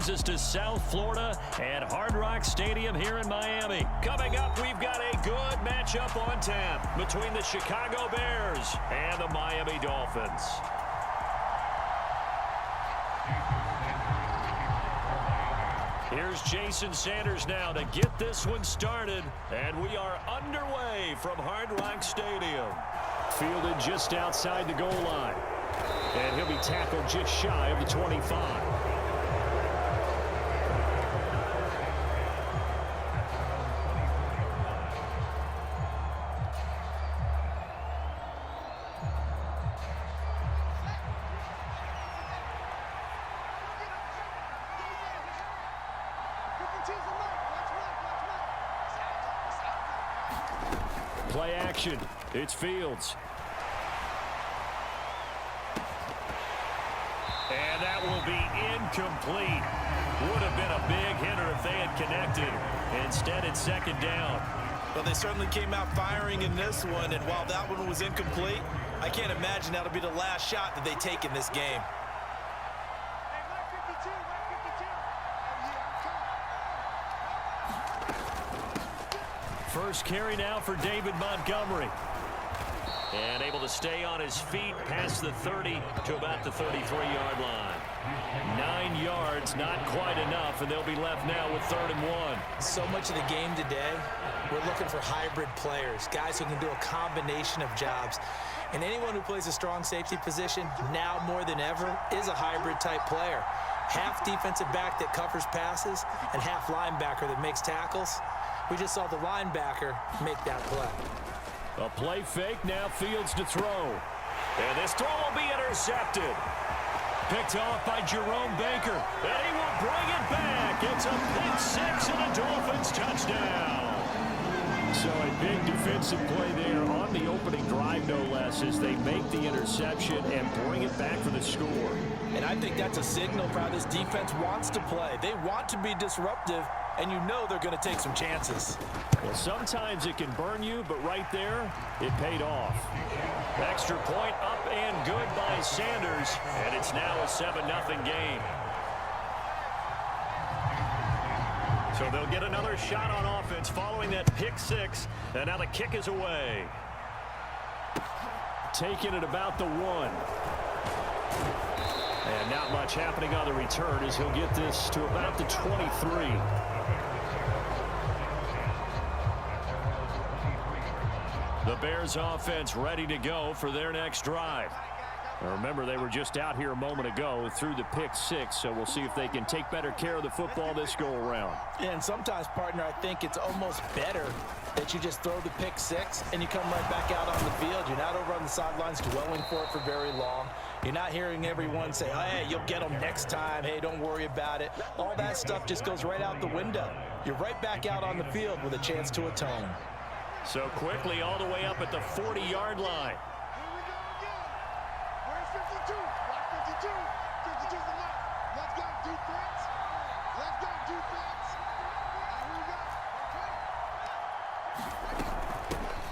brings us to South Florida at Hard Rock Stadium here in Miami. Coming up, we've got a good matchup on tap between the Chicago Bears and the Miami Dolphins. Here's Jason Sanders now to get this one started, and we are underway from Hard Rock Stadium. Fielded just outside the goal line, and he'll be tackled just shy of the 25. Play action. It's Fields. And that will be incomplete. Would have been a big hitter if they had connected. Instead, it's second down. Well, they certainly came out firing in this one, and while that one was incomplete, I can't imagine that'll be the last shot that they take in this game. First carry now for David Montgomery. And able to stay on his feet past the 30 to about the 33-yard line. 9 yards, not quite enough, and they'll be left now with 3rd and 1. So much of the game today, we're looking for hybrid players, guys who can do a combination of jobs. And anyone who plays a strong safety position, now more than ever, is a hybrid-type player. Half defensive back that covers passes and half linebacker that makes tackles. We just saw the linebacker make that play. A play fake, now Fields to throw. And this throw will be intercepted. Picked off by Jerome Baker. And he will bring it back. It's a pick six and a Dolphins touchdown. So a big defensive play there on the opening drive, no less, as they make the interception and bring it back for the score. And I think that's a signal for how this defense wants to play. They want to be disruptive, and you know they're going to take some chances. Well, sometimes it can burn you, but right there, it paid off. Extra point up and good by Sanders, and it's now a 7-0 game. So they'll get another shot on offense following that pick six, and now the kick is away. Taking it about the 1. And not much happening on the return as he'll get this to about the 23. The Bears offense ready to go for their next drive. Now remember, they were just out here a moment ago through the pick six, so we'll see if they can take better care of the football this go around. And sometimes, partner, I think it's almost better that you just throw the pick six and you come right back out on the field. You're not over on the sidelines dwelling for it for very long. You're not hearing everyone say, oh, hey, you'll get them next time. Hey, don't worry about it. All that stuff just goes right out the window. You're right back out on the field with a chance to atone. So quickly all the way up at the 40-yard line.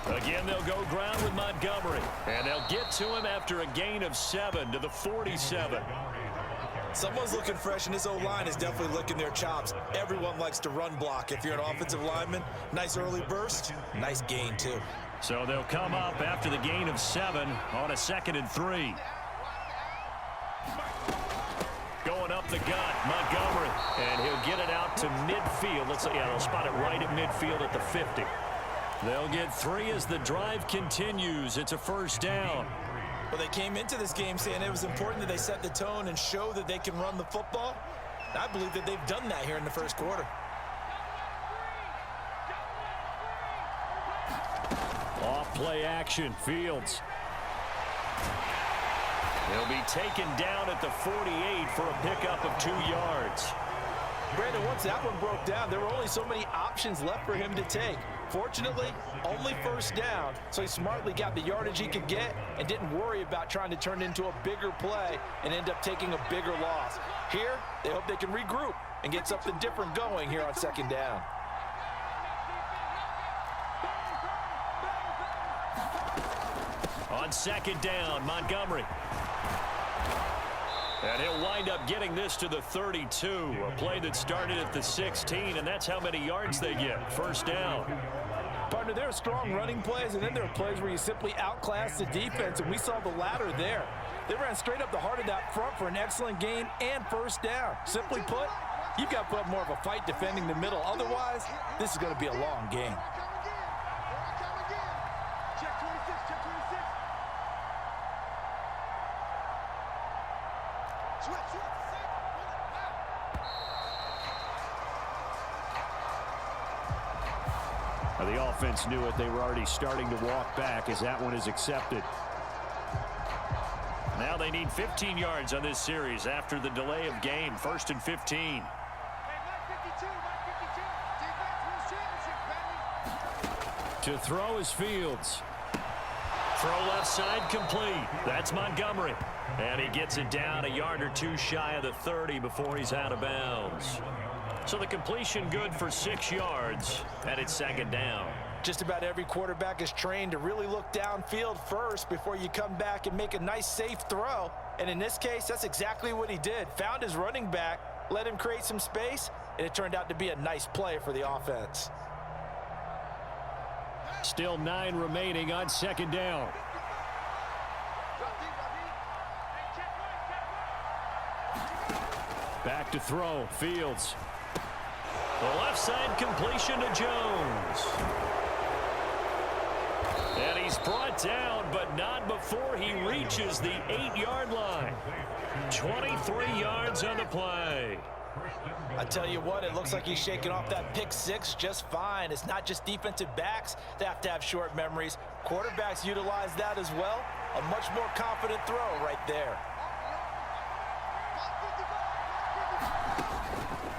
Again, they'll go ground with Montgomery. And they'll get to him after a gain of 7 to the 47. Someone's looking fresh, and this O-line is definitely licking their chops. Everyone likes to run block. If you're an offensive lineman, nice early burst, nice gain, too. So they'll come up after the gain of 7 on a 2nd and 3. Going up the gut, Montgomery. And he'll get it out to midfield. They'll spot it right at midfield at the 50. They'll get 3 as the drive continues. It's a first down. Well, they came into this game saying it was important that they set the tone and show that they can run the football. I believe that they've done that here in the first quarter. Off play action, Fields. He'll be taken down at the 48 for a pickup of 2 yards. Brandon, once that one broke down, there were only so many options left for him to take. Fortunately, only first down, so he smartly got the yardage he could get and didn't worry about trying to turn it into a bigger play and end up taking a bigger loss. Here, they hope they can regroup and get something different going here on 2nd down. On 2nd down, Montgomery. And he'll wind up getting this to the 32, a play that started at the 16, and that's how many yards they get. First down. Partner, there are strong running plays, and then there are plays where you simply outclass the defense, and we saw the latter there. They ran straight up the heart of that front for an excellent gain and first down. Simply put, you've got to put up more of a fight defending the middle. Otherwise, this is going to be a long game. The offense knew it. They were already starting to walk back as that one is accepted. Now they need 15 yards on this series after the delay of game. 1st and 15. To throw is Fields. Throw left side complete. That's Montgomery. And he gets it down a yard or two shy of the 30 before he's out of bounds. So the completion good for 6 yards, and it's 2nd down. Just about every quarterback is trained to really look downfield first before you come back and make a nice, safe throw. And in this case, that's exactly what he did. Found his running back, let him create some space, and it turned out to be a nice play for the offense. Still 9 remaining on 2nd down. Back to throw, Fields. The left side completion to Jones. And he's brought down, but not before he reaches the 8-yard line. 23 yards on the play. I tell you what, it looks like he's shaking off that pick six just fine. It's not just defensive backs that have short memories. Quarterbacks utilize that as well. A much more confident throw right there.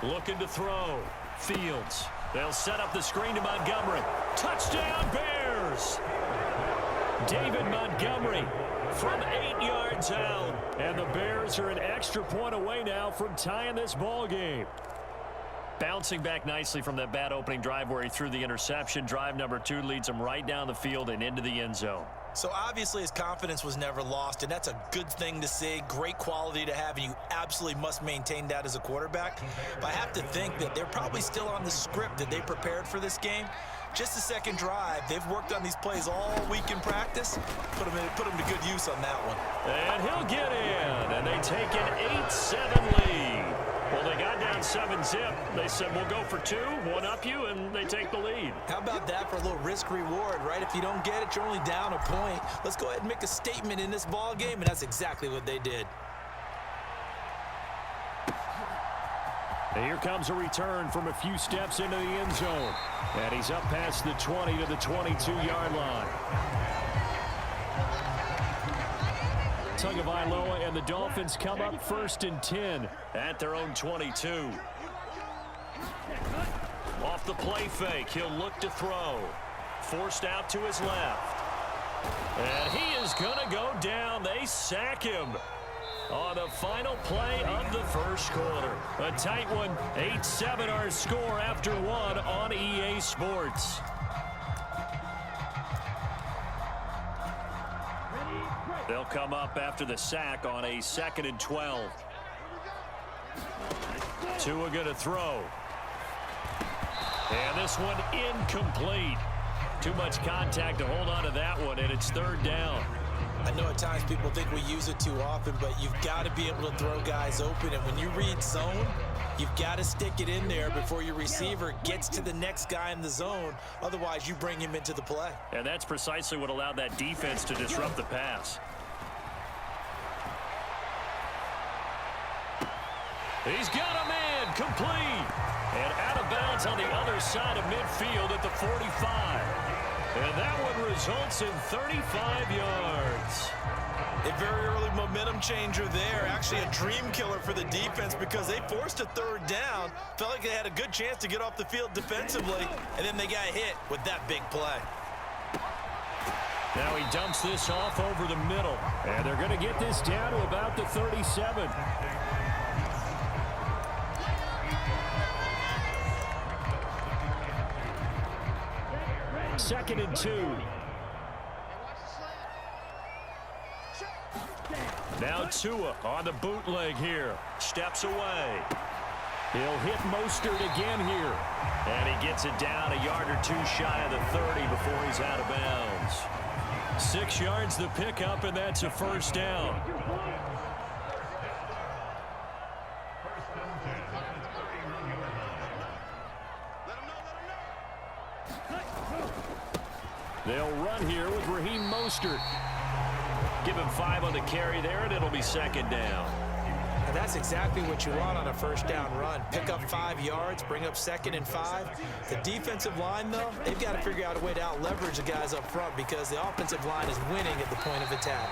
Looking to throw. Fields. They'll set up the screen to Montgomery. Touchdown, Bears! David Montgomery from 8 yards out. And the Bears are an extra point away now from tying this ball game. Bouncing back nicely from that bad opening drive where he threw the interception. Drive number 2 leads him right down the field and into the end zone. So obviously his confidence was never lost, and that's a good thing to see. Great quality to have, and you absolutely must maintain that as a quarterback. But I have to think that they're probably still on the script that they prepared for this game. Just the second drive. They've worked on these plays all week in practice. Put them to good use on that one. And he'll get in, and they take an 8-7 lead. Well, they got down 7-zip. They said, we'll go for 2, one up you, and they take the lead. How about that for a little risk-reward, right? If you don't get it, you're only down a point. Let's go ahead and make a statement in this ball game, and that's exactly what they did. And here comes a return from a few steps into the end zone. And he's up past the 20 to the 22-yard line. Tagovailoa and the Dolphins come up 1st and 10 at their own 22. Off the play fake, he'll look to throw. Forced out to his left. And he is going to go down. They sack him on the final play of the first quarter. A tight one, 8-7 our score after 1 on EA Sports. They'll come up after the sack on a 2nd and 12. Tua going to throw. And this one incomplete. Too much contact to hold on to that one, and it's 3rd down. I know at times people think we use it too often, but you've got to be able to throw guys open. And when you read zone, you've got to stick it in there before your receiver gets to the next guy in the zone. Otherwise, you bring him into the play. And that's precisely what allowed that defense to disrupt the pass. He's got a man complete. And out of bounds on the other side of midfield at the 45. And that one results in 35 yards. A very early momentum changer there. Actually a dream killer for the defense because they forced a 3rd down. Felt like they had a good chance to get off the field defensively. And then they got hit with that big play. Now he dumps this off over the middle. And they're going to get this down to about the 37. 2nd and 2. Now Tua on the bootleg here. Steps away. He'll hit Mostert again here. And he gets it down a yard or two shy of the 30 before he's out of bounds. 6 yards the pickup, and that's a first down. They'll run here with Raheem Mostert. Give him 5 on the carry there, and it'll be second down. And that's exactly what you want on a first down run. Pick up 5 yards, bring up 2nd and 5. The defensive line, though, they've got to figure out a way to out-leverage the guys up front because the offensive line is winning at the point of attack.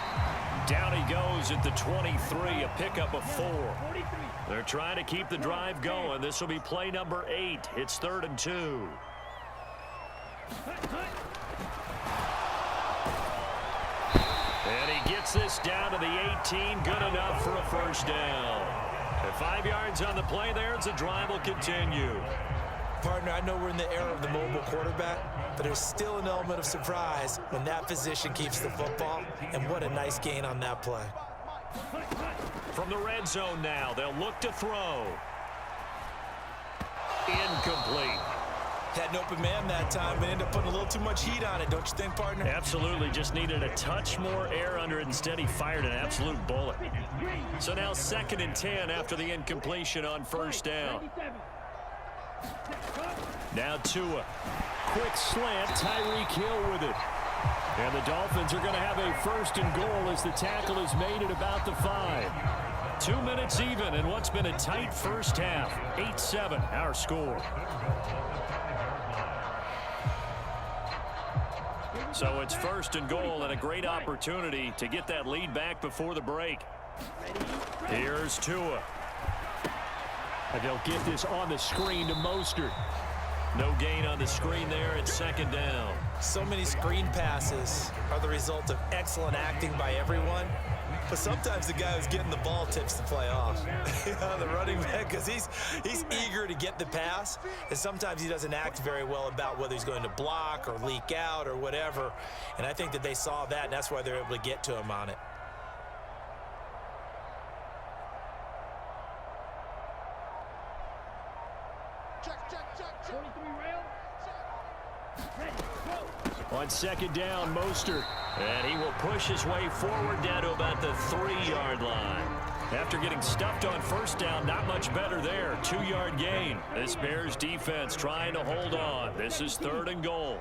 Down he goes at the 23, a pickup of 4. They're trying to keep the drive going. This will be play number 8. It's 3rd and 2. And he gets this down to the 18. Good enough for a first down. And 5 yards on the play there as the drive will continue. Partner, I know we're in the era of the mobile quarterback, but there's still an element of surprise when that position keeps the football, and what a nice gain on that play. From the red zone now, they'll look to throw. Incomplete. Had an open man that time, but ended up putting a little too much heat on it, don't you think, partner? Absolutely. Just needed a touch more air under it. Instead, he fired an absolute bullet. So now 2nd and 10 after the incompletion on first down. Now Tua. Quick slant. Tyreek Hill with it. And the Dolphins are going to have a 1st and goal as the tackle is made at about the 5. 2 minutes even in what's been a tight first half. 8-7 our score. So it's 1st and goal and a great opportunity to get that lead back before the break. Here's Tua. And they'll get this on the screen to Mostert. No gain on the screen there. It's 2nd down. So many screen passes are the result of excellent acting by everyone. But sometimes the guy who's getting the ball tips the play off. The running back, because he's eager to get the pass, and sometimes he doesn't act very well about whether he's going to block or leak out or whatever. And I think that they saw that, and that's why they're able to get to him on it. On 2nd down, Mostert. And he will push his way forward down to about the 3-yard line. After getting stuffed on first down, not much better there. 2-yard gain. This Bears defense trying to hold on. This is 3rd and goal.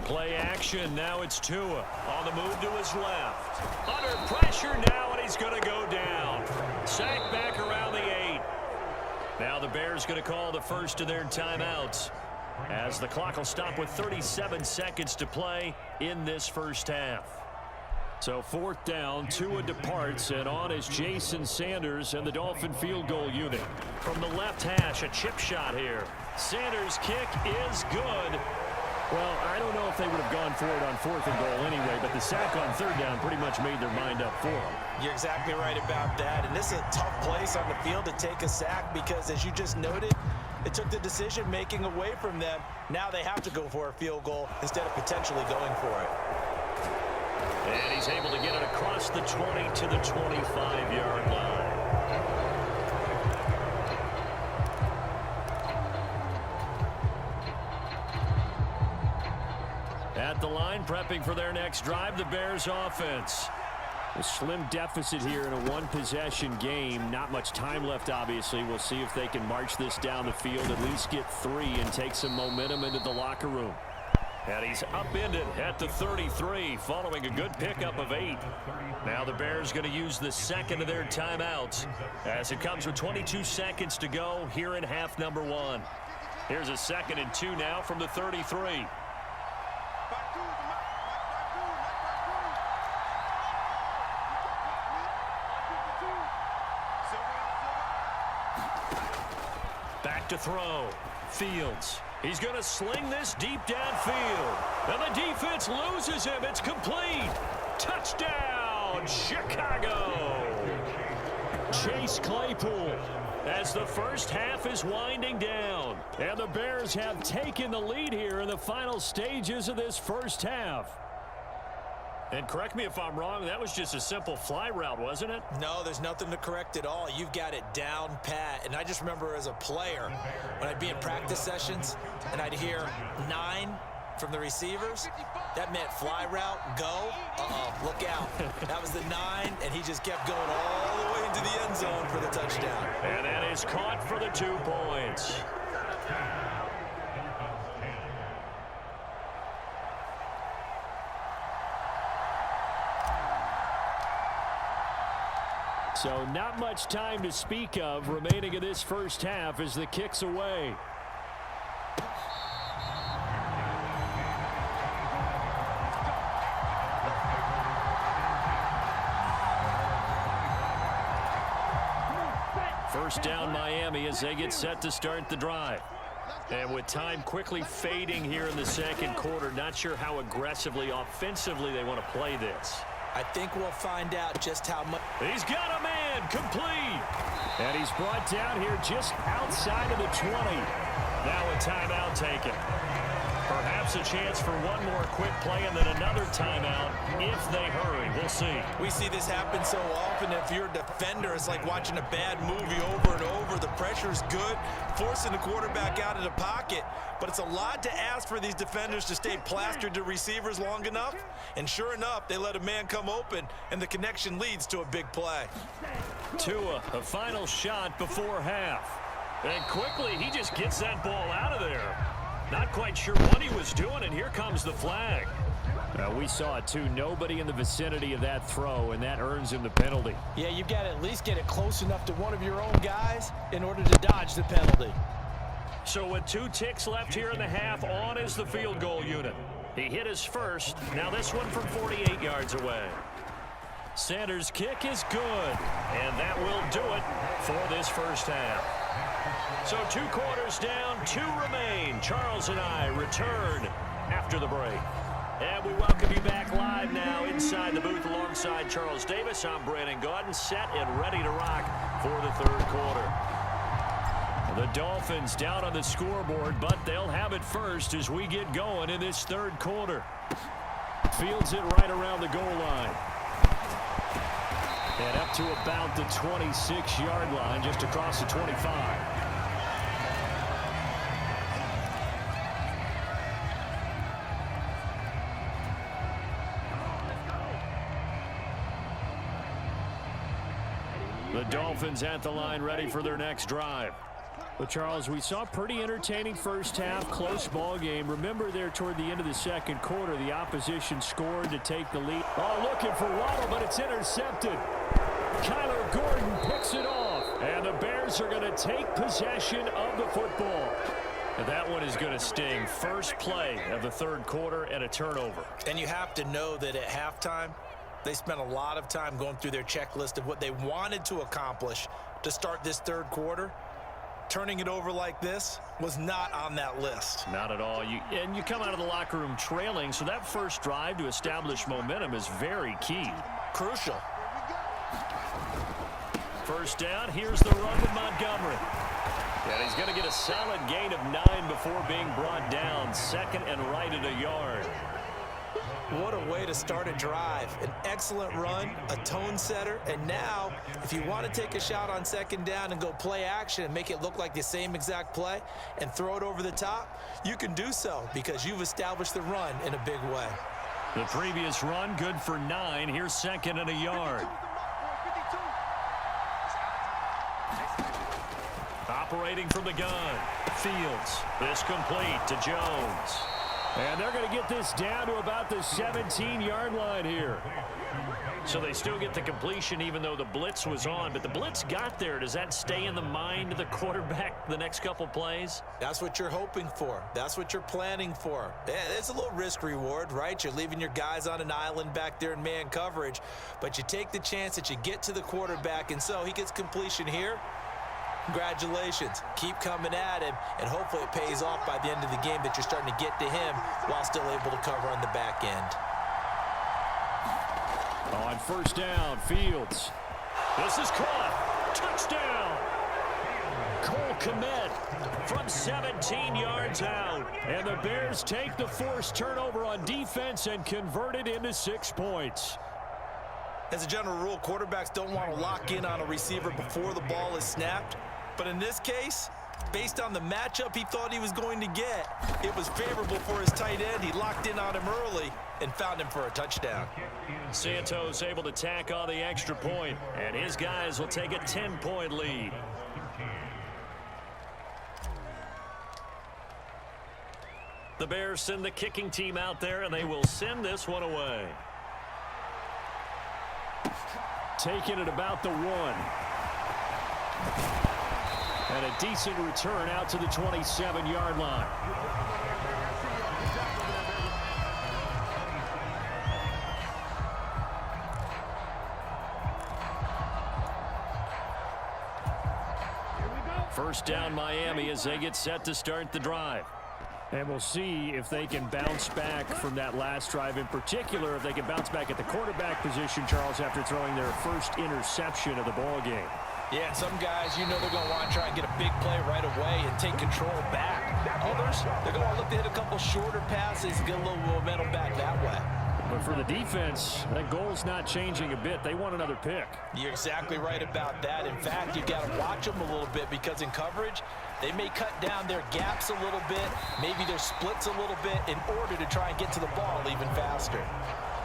Play action. Now it's Tua on the move to his left. Under pressure now, and he's going to go down. Sacked back around the 8. Now the Bears going to call the first of their timeouts as the clock will stop with 37 seconds to play in this first half. So 4th down, Tua departs, and on is Jason Sanders and the Dolphin field goal unit. From the left hash, a chip shot here. Sanders' kick is good. Well, I don't know if they would have gone for it on 4th and goal anyway, but the sack on 3rd down pretty much made their mind up for them. You're exactly right about that, and this is a tough place on the field to take a sack because, as you just noted, it took the decision-making away from them. Now they have to go for a field goal instead of potentially going for it. And he's able to get it across the 20 to the 25-yard line. At the line, prepping for their next drive, the Bears offense. A slim deficit here in a one-possession game. Not much time left, obviously. We'll see if they can march this down the field, at least get 3 and take some momentum into the locker room. And he's upended at the 33 following a good pickup of 8. Now the Bears going to use the 2nd of their timeouts as it comes with 22 seconds to go here in half number 1. Here's a 2nd and 2 now from the 33. Back to throw. Fields. He's going to sling this deep downfield. And the defense loses him. It's complete. Touchdown, Chicago. Chase Claypool as the first half is winding down. And the Bears have taken the lead here in the final stages of this first half. And correct me if I'm wrong, that was just a simple fly route, wasn't it? No, there's nothing to correct at all. You've got it down pat. And I just remember as a player, when I'd be in practice sessions and I'd hear 9 from the receivers, that meant fly route, go, look out. That was the 9, and he just kept going all the way into the end zone for the touchdown. And that is caught for the 2 points. So not much time to speak of remaining in this first half as the kick's away. First down Miami as they get set to start the drive. And with time quickly fading here in the second quarter, not sure how aggressively, offensively they want to play this. I think we'll find out just how much. He's got a man complete. And he's brought down here just outside of the 20. Now a timeout taken. Perhaps a chance for one more quick play and then another timeout if they hurry. We'll see. We see this happen so often. If you're a defender, it's like watching a bad movie over and over. The pressure's good, forcing the quarterback out of the pocket. But it's a lot to ask for these defenders to stay plastered to receivers long enough. And sure enough, they let a man come open, and the connection leads to a big play. Tua, a final shot before half. And quickly, he just gets that ball out of there. Not quite sure what he was doing, and here comes the flag. We saw it too. Nobody in the vicinity of that throw, and that earns him the penalty. Yeah, you've got to at least get it close enough to one of your own guys in order to dodge the penalty. So with 2 ticks left here in the half, on is the field goal unit. He hit his first. Now this one from 48 yards away. Sanders' kick is good, and that will do it for this first half. So 2 quarters down, 2 remain. Charles and I return after the break. And we welcome you back live now inside the booth alongside Charles Davis. I'm Brandon Gaudin, set and ready to rock for the third quarter. The Dolphins down on the scoreboard, but they'll have it first as we get going in this third quarter. Fields it right around the goal line. And up to about the 26-yard line, just across the 25. The Dolphins at the line ready for their next drive. But Charles, we saw a pretty entertaining first half, close ball game. Remember there toward the end of the second quarter, the opposition scored to take the lead. Oh, looking for Waddle, but it's intercepted. Kyler Gordon picks it off. And the Bears are going to take possession of the football. And that one is going to sting. First play of the third quarter and a turnover. And you have to know that at halftime, they spent a lot of time going through their checklist of what they wanted to accomplish to start this third quarter. Turning it over like this was not on that list. Not at all. You come out of the locker room trailing, so that first drive to establish momentum is very key. Crucial. First down, here's the run with Montgomery. And he's going to get a solid gain of 9 before being brought down. Second and right at a yard. What a way to start a drive. An excellent run, a tone setter, and now if you want to take a shot on second down and go play action and make it look like the same exact play and throw it over the top, you can do so because you've established the run in a big way. The previous run good for 9. Here's second and a yard. Operating from the gun. Fields. This complete to Jones. And they're going to get this down to about the 17-yard line here. So they still get the completion even though the blitz was on. But the blitz got there. Does that stay in the mind of the quarterback the next couple plays? That's what you're hoping for. That's what you're planning for. It's a little risk reward, right? You're leaving your guys on an island back there in man coverage. But you take the chance that you get to the quarterback. And so he gets completion here. Congratulations. Keep coming at him, and hopefully it pays off by the end of the game that you're starting to get to him while still able to cover on the back end. On first down, Fields. This is caught. Touchdown. Cole Kmet from 17 yards out. And the Bears take the forced turnover on defense and convert it into 6 points. As a general rule, quarterbacks don't want to lock in on a receiver before the ball is snapped. But in this case, based on the matchup he thought he was going to get, it was favorable for his tight end. He locked in on him early and found him for a touchdown. Santos able to tack on the extra point, and his guys will take a 10-point lead. The Bears send the kicking team out there, and they will send this one away. Taking it about the 1. And a decent return out to the 27-yard line. First down Miami as they get set to start the drive. And we'll see if they can bounce back from that last drive, in particular if they can bounce back at the quarterback position, Charles, after throwing their first interception of the ball game. Yeah, some guys, you know they're going to want to try and get a big play right away and take control back. Others, they're going to look to hit a couple shorter passes and get a little momentum back that way. But for the defense, that goal's not changing a bit. They want another pick. You're exactly right about that. In fact, you've got to watch them a little bit because in coverage, they may cut down their gaps a little bit, maybe their splits a little bit in order to try and get to the ball even faster.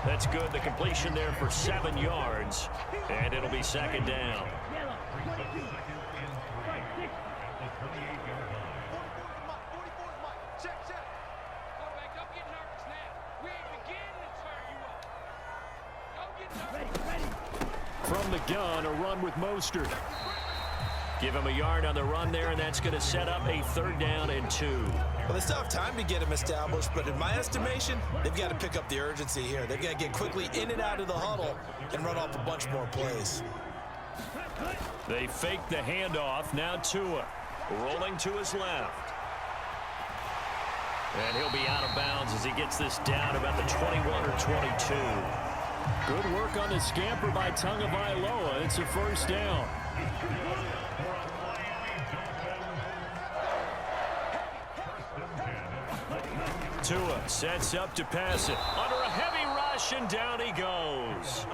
That's good. The completion there for 7 yards, and it'll be second down. From the gun, a run with Mostert. Give him a yard on the run there, and that's going to set up a 3rd down and 2. Well, they still have time to get him established, but in my estimation, they've got to pick up the urgency here. They've got to get quickly in and out of the huddle and run off a bunch more plays. They fake the handoff. Now Tua rolling to his left. And he'll be out of bounds as he gets this down about the 21 or 22. Good work on the scamper by Tagovailoa. It's a 1st down. Tua sets up to pass it. Under a heavy rush, and down he goes.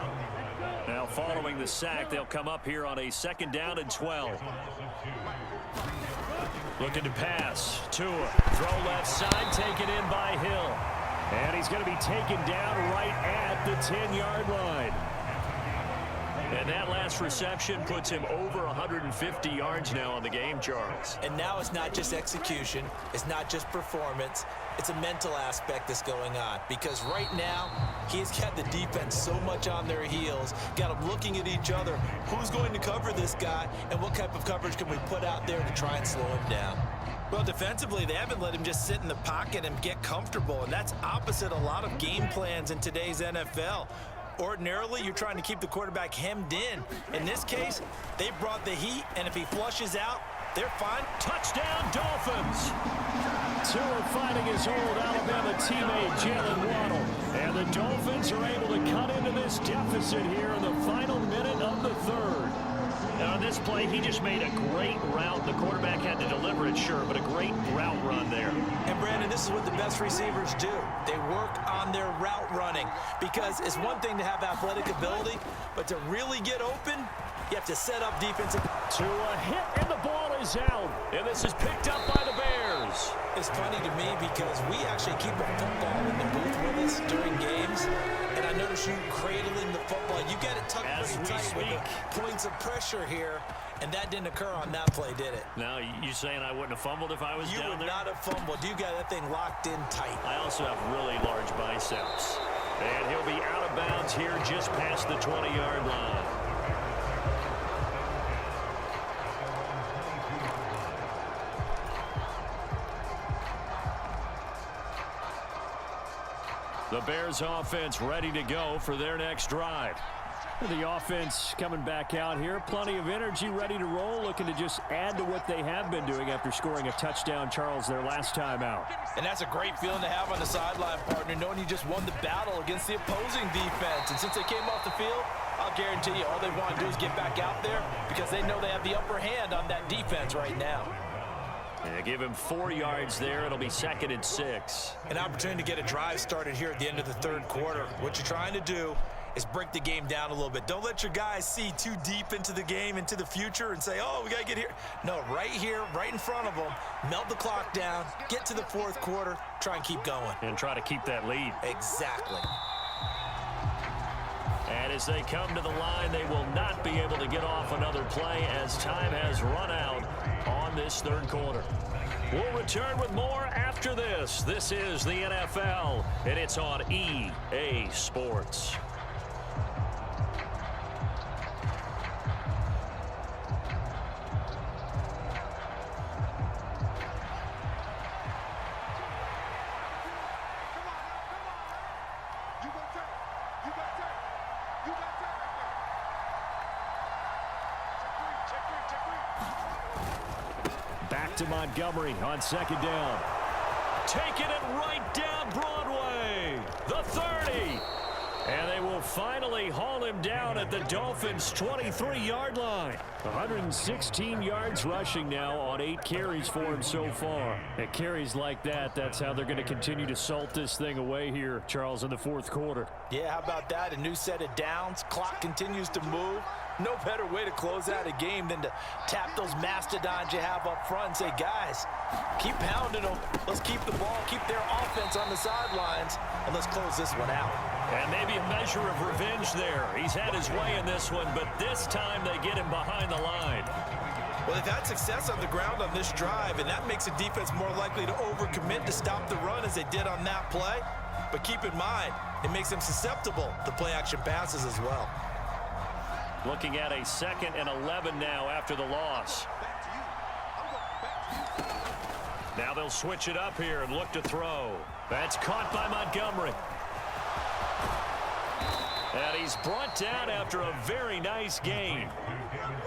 Now following the sack, they'll come up here on a 2nd down and 12. Looking to pass. Tua, throw left side, taken in by Hill. And he's going to be taken down right at the 10-yard line. And that last reception puts him over 150 yards now on the game, Charles. And now it's not just execution. It's not just performance. It's a mental aspect that's going on. Because right now, he's got the defense so much on their heels, got them looking at each other. Who's going to cover this guy, and what type of coverage can we put out there to try and slow him down? Well, defensively, they haven't let him just sit in the pocket and get comfortable, and that's opposite a lot of game plans in today's NFL. Ordinarily, you're trying to keep the quarterback hemmed in. In this case, they brought the heat, and if he flushes out, they're fine. Touchdown, Dolphins! Tua finding his old Alabama teammate, Jalen Waddle. And the Dolphins are able to cut into this deficit here in the final minute of the 3rd. Now, on this play, he just made a great route. The quarterback had to deliver it, sure, but a great route run there. And, Brandon, this is what the best receivers do. They work on their route running because it's one thing to have athletic ability, but to really get open, you have to set up defensive. Tua hit, and the ball is out. And this is picked up by the Bears. It's funny to me because we actually keep a football in the booth with us during games, and I notice you cradling the football. You got it tucked pretty tight with the points of pressure here, and that didn't occur on that play, did it? Now, you saying I wouldn't have fumbled if I was down there? You would not have fumbled. You got that thing locked in tight. I also have really large biceps. And he'll be out of bounds here just past the 20-yard line. The Bears offense ready to go for their next drive. The offense coming back out here. Plenty of energy, ready to roll, looking to just add to what they have been doing after scoring a touchdown, Charles, their last time out. And that's a great feeling to have on the sideline, partner, knowing you just won the battle against the opposing defense. And since they came off the field, I'll guarantee you all they want to do is get back out there because they know they have the upper hand on that defense right now. Yeah, give him 4 yards there. It'll be 2nd and 6. An opportunity to get a drive started here at the end of the third quarter. What you're trying to do is break the game down a little bit. Don't let your guys see too deep into the game, into the future, and say, oh, we got to get here. No, right here, right in front of them, melt the clock down, get to the fourth quarter, try and keep going. And try to keep that lead. Exactly. And as they come to the line, they will not be able to get off another play as time has run out on this third quarter. We'll return with more after this. This is the NFL, and it's on EA Sports. Back to Montgomery on 2nd down. Taking it right down Broadway. The 30. And they will finally haul him down at the Dolphins' 23-yard line. 116 yards rushing now on 8 carries for him so far. And carries like that, that's how they're going to continue to salt this thing away here, Charles, in the fourth quarter. Yeah, how about that? A new set of downs. Clock continues to move. No better way to close out a game than to tap those mastodons you have up front and say, guys, keep pounding them. Let's keep the ball, keep their offense on the sidelines, and let's close this one out. And maybe a measure of revenge there. He's had his way in this one, but this time they get him behind the line. Well, they've had success on the ground on this drive, and that makes a defense more likely to overcommit to stop the run as they did on that play. But keep in mind, it makes them susceptible to play-action passes as well. Looking at a 2nd and 11 now after the loss. Now they'll switch it up here and look to throw. That's caught by Montgomery. And he's brought down after a very nice gain.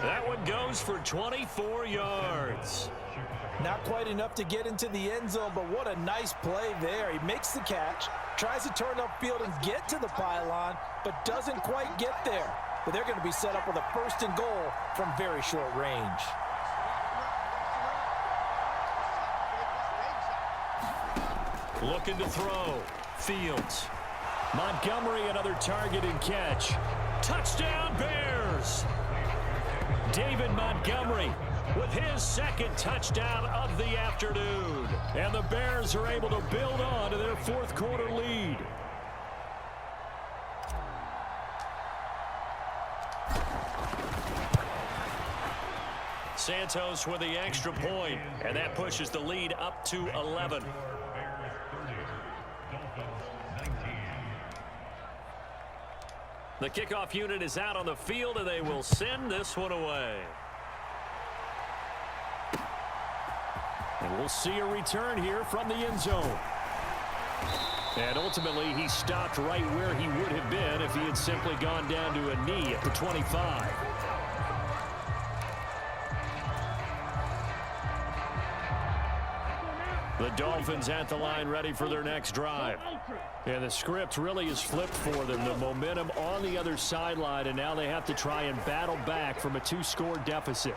That one goes for 24 yards. Not quite enough to get into the end zone, but what a nice play there. He makes the catch, tries to turn upfield and get to the pylon, but doesn't quite get there. But they're going to be set up with a 1st and goal from very short range. Looking to throw. Fields. Montgomery, another target and catch. Touchdown, Bears! David Montgomery with his 2nd touchdown of the afternoon. And the Bears are able to build on to their fourth quarter lead. Santos with the extra point, and that pushes the lead up to 11. The kickoff unit is out on the field, and they will send this one away. And we'll see a return here from the end zone. And ultimately, he stopped right where he would have been if he had simply gone down to a knee at the 25. The Dolphins at the line ready for their next drive. And the script really is flipped for them. The momentum on the other sideline, and now they have to try and battle back from a 2-score deficit.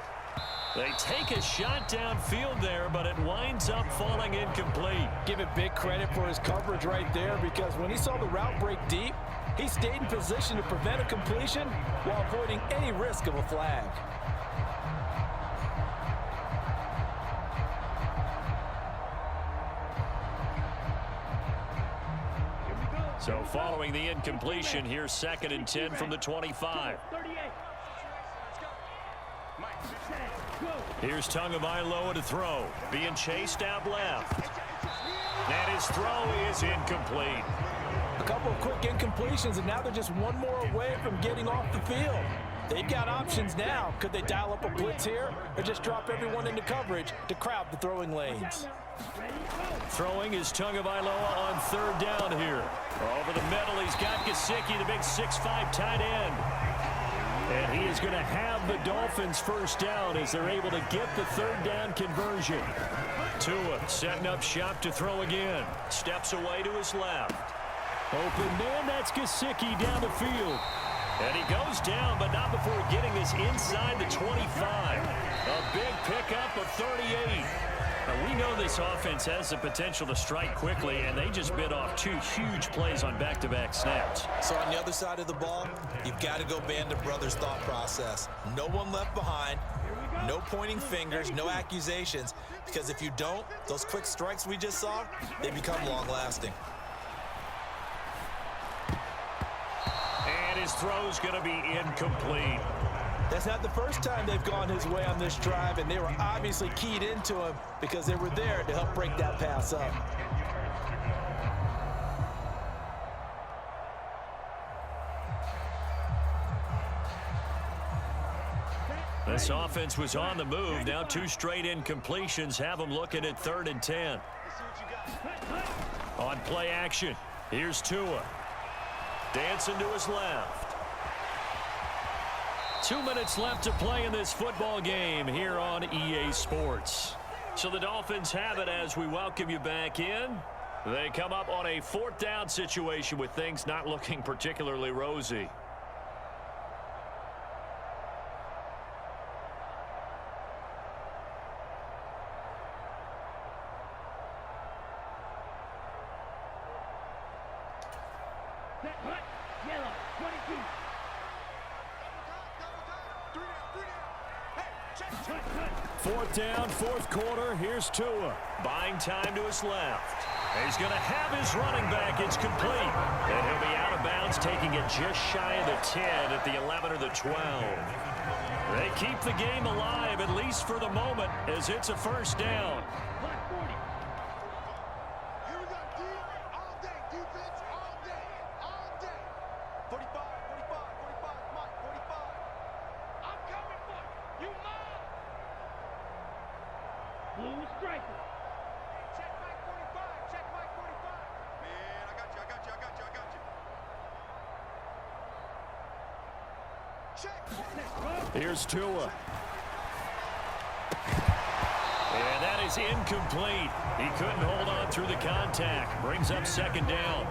They take a shot downfield there, but it winds up falling incomplete. Give it big credit for his coverage right there, because when he saw the route break deep, he stayed in position to prevent a completion while avoiding any risk of a flag. So following the incompletion, here's 2nd and 10 from the 25. Here's Tagovailoa to throw. Being chased out left. And his throw is incomplete. A couple of quick incompletions, and now they're just one more away from getting off the field. They've got options now. Could they dial up a blitz here or just drop everyone into coverage to crowd the throwing lanes? Throwing is Tagovailoa on 3rd down here. Over the middle, he's got Gesicki, the big 6'5" tight end. And he is going to have the Dolphins first down as they're able to get the third down conversion. Tua setting up shop to throw again. Steps away to his left. Open man, that's Gesicki down the field. And he goes down, but not before getting this inside the 25. A big pickup of 38. Now, we know this offense has the potential to strike quickly, and they just bit off two huge plays on back-to-back snaps. So on the other side of the ball, you've got to go Band of Brothers thought process. No one left behind, no pointing fingers, no accusations, because if you don't, those quick strikes we just saw, they become long-lasting. And his throw's going to be incomplete. That's not the first time they've gone his way on this drive, and they were obviously keyed into him because they were there to help break that pass up. This offense was on the move. Now two straight incompletions have them looking at 3rd and 10. On play action, here's Tua. Dancing to his left. 2 minutes left to play in this football game here on EA Sports. So the Dolphins have it as we welcome you back in. They come up on a 4th down situation with things not looking particularly rosy. Yellow, 22. 4th down, 4th quarter. Here's Tua. Buying time to his left. He's going to have his running back. It's complete. And he'll be out of bounds, taking it just shy of the 10 at the 11 or the 12. They keep the game alive, at least for the moment, as it's a first down. Here's Tua. And that is incomplete. He couldn't hold on through the contact. Brings up 2nd down.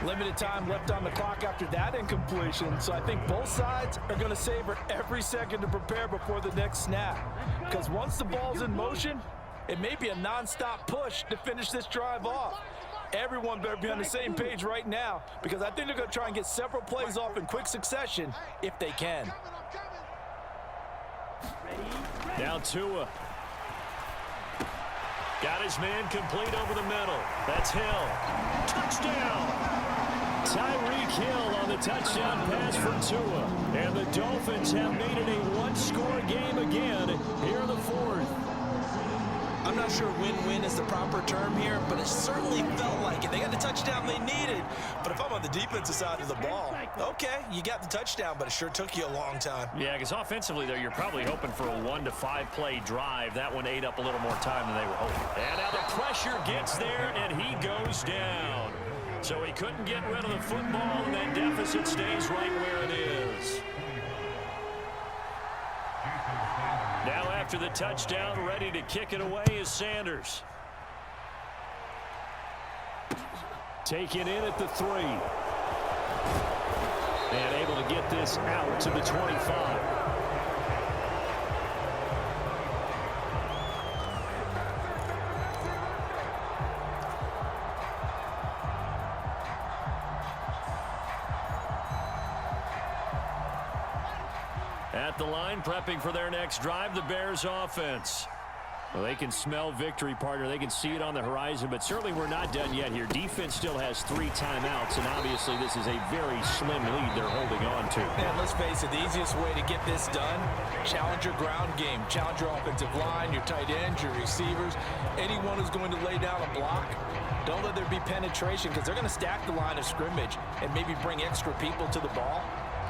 Limited time left on the clock after that incompletion, so I think both sides are going to savor every second to prepare before the next snap. Because once the ball's in motion, it may be a non-stop push to finish this drive off. Everyone better be on the same page right now, because I think they're going to try and get several plays off in quick succession if they can. Now Tua. Got his man complete over the middle. That's Hill. Touchdown! Tyreek Hill on the touchdown pass from Tua. And the Dolphins have made it a one-score game again here in the 4th. I'm not sure win-win is the proper term here, but it certainly felt like it. They got the touchdown they needed. But if I'm on the defensive side of the ball, okay, you got the touchdown, but it sure took you a long time. Yeah, because offensively, though, you're probably hoping for a 1 to 5 play drive. That one ate up a little more time than they were hoping. And now the pressure gets there, and he goes down. So he couldn't get rid of the football, and that deficit stays right where it is. Now after the touchdown, ready to kick it away is Sanders. Taken in at the 3. And able to get this out to the 25. At the line, prepping for their next drive, the Bears offense. Well, they can smell victory, partner. They can see it on the horizon, but certainly we're not done yet here. Defense still has 3 timeouts, and obviously this is a very slim lead they're holding on to. And let's face it, the easiest way to get this done, challenge your ground game. Challenge your offensive line, your tight ends, your receivers, anyone who's going to lay down a block. Don't let there be penetration, because they're going to stack the line of scrimmage and maybe bring extra people to the ball.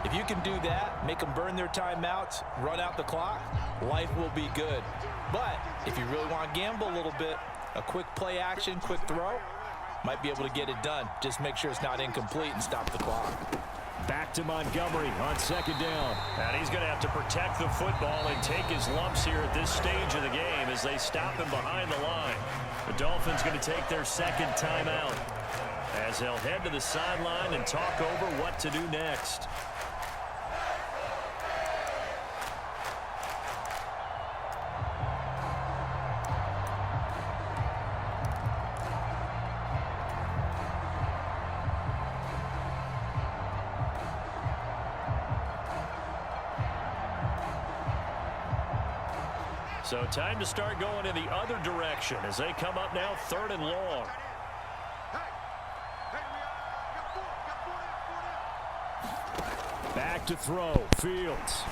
If you can do that, make them burn their timeouts, run out the clock, life will be good. But if you really want to gamble a little bit, a quick play action, quick throw, might be able to get it done. Just make sure it's not incomplete and stop the clock. Back to Montgomery on second down. And he's going to have to protect the football and take his lumps here at this stage of the game as they stop him behind the line. The Dolphins going to take their second timeout as they'll head to the sideline and talk over what to do next. So time to start going in the other direction as they come up now 3rd and long. Back to throw, Fields.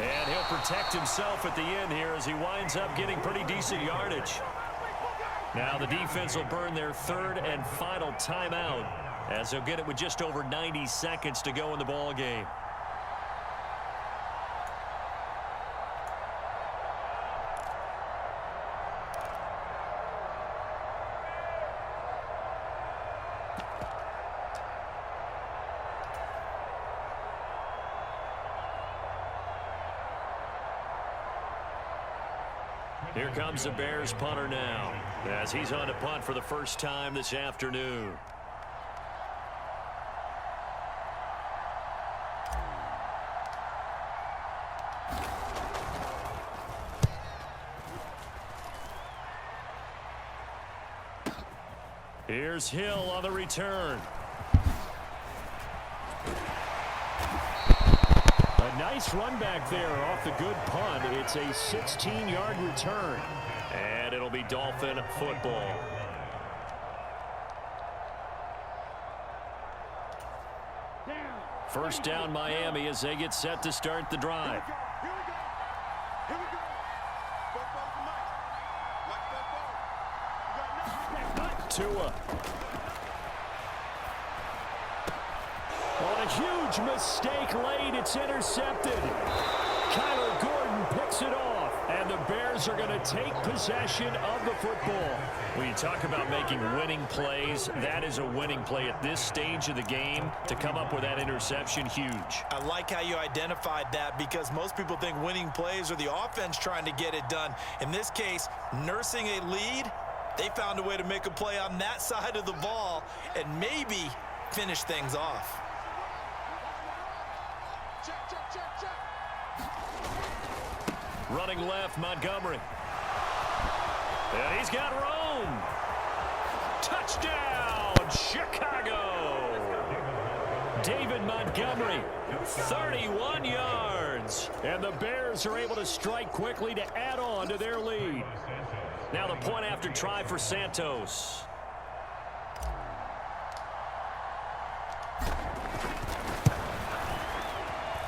And he'll protect himself at the end here as he winds up getting pretty decent yardage. Now the defense will burn their 3rd and final timeout as they'll get it with just over 90 seconds to go in the ball game. Here comes the Bears punter now as he's on to punt for the first time this afternoon. Here's Hill on the return. Nice run back there off the good punt. It's a 16-yard return. And it'll be Dolphin football. First down Miami as they get set to start the drive. Tua. On a huge mistake late, it's intercepted. Kyler Gordon picks it off, and the Bears are going to take possession of the football. When you talk about making winning plays, that is a winning play at this stage of the game. To come up with that interception, huge. I like how you identified that because most people think winning plays are the offense trying to get it done. In this case, nursing a lead, they found a way to make a play on that side of the ball and maybe finish things off. Running left, Montgomery. And he's got room. Touchdown, Chicago. David Montgomery, 31 yards. And the Bears are able to strike quickly to add on to their lead. Now the point after try for Santos.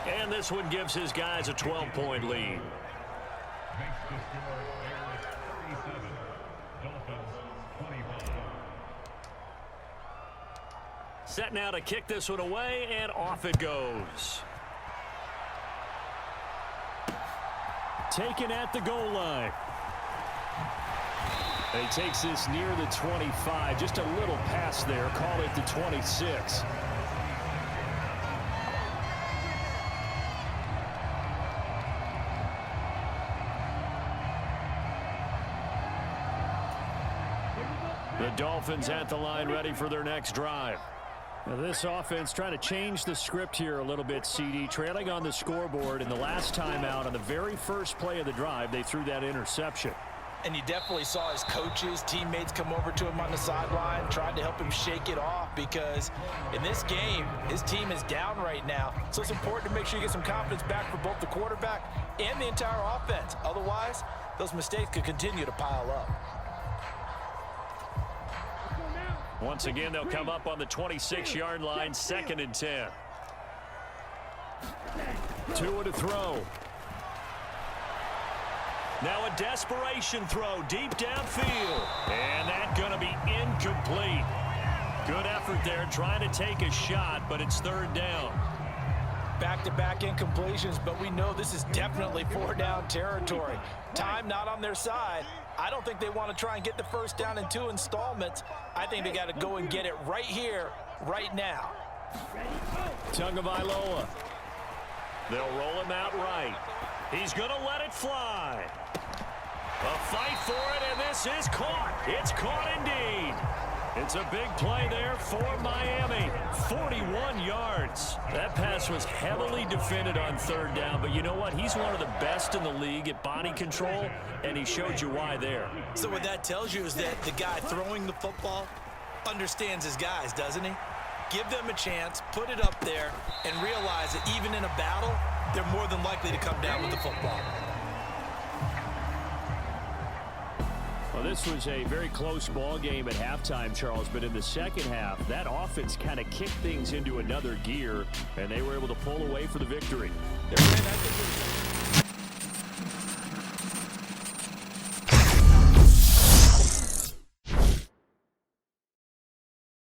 And this one gives his guys a 12-point lead. Set now to kick this one away, and off it goes. Taken at the goal line. And he takes this near the 25. Just a little pass there. Call it the 26. The Dolphins at the line ready for their next drive. Now this offense trying to change the script here a little bit, CD. Trailing on the scoreboard in the last timeout on the very first play of the drive, they threw that interception. And you definitely saw his coaches, teammates come over to him on the sideline, tried to help him shake it off because in this game, his team is down right now. So it's important to make sure you get some confidence back for both the quarterback and the entire offense. Otherwise, those mistakes could continue to pile up. Once again, they'll come up on the 26-yard line, 2nd and 10. Tua to throw. Now a desperation throw deep downfield. And that's going to be incomplete. Good effort there trying to take a shot, but it's 3rd down. Back-to-back incompletions, but we know this is definitely 4-down territory. Time not on their side. I don't think they want to try and get the first down in 2 installments. I think they got to go and get it right here right now. Tagovailoa. They'll roll him out right. He's going to let it fly. A fight for it, and this is caught. It's caught indeed. It's a big play there for Miami. 41 yards. That pass was heavily defended on third down, but you know what? He's one of the best in the league at body control, and he showed you why there. So what that tells you is that the guy throwing the football understands his guys, doesn't he? Give them a chance, put it up there, and realize that even in a battle, they're more than likely to come down with the football. Well, this was a very close ball game at halftime, Charles, but in the second half, that offense kind of kicked things into another gear, and they were able to pull away for the victory. I think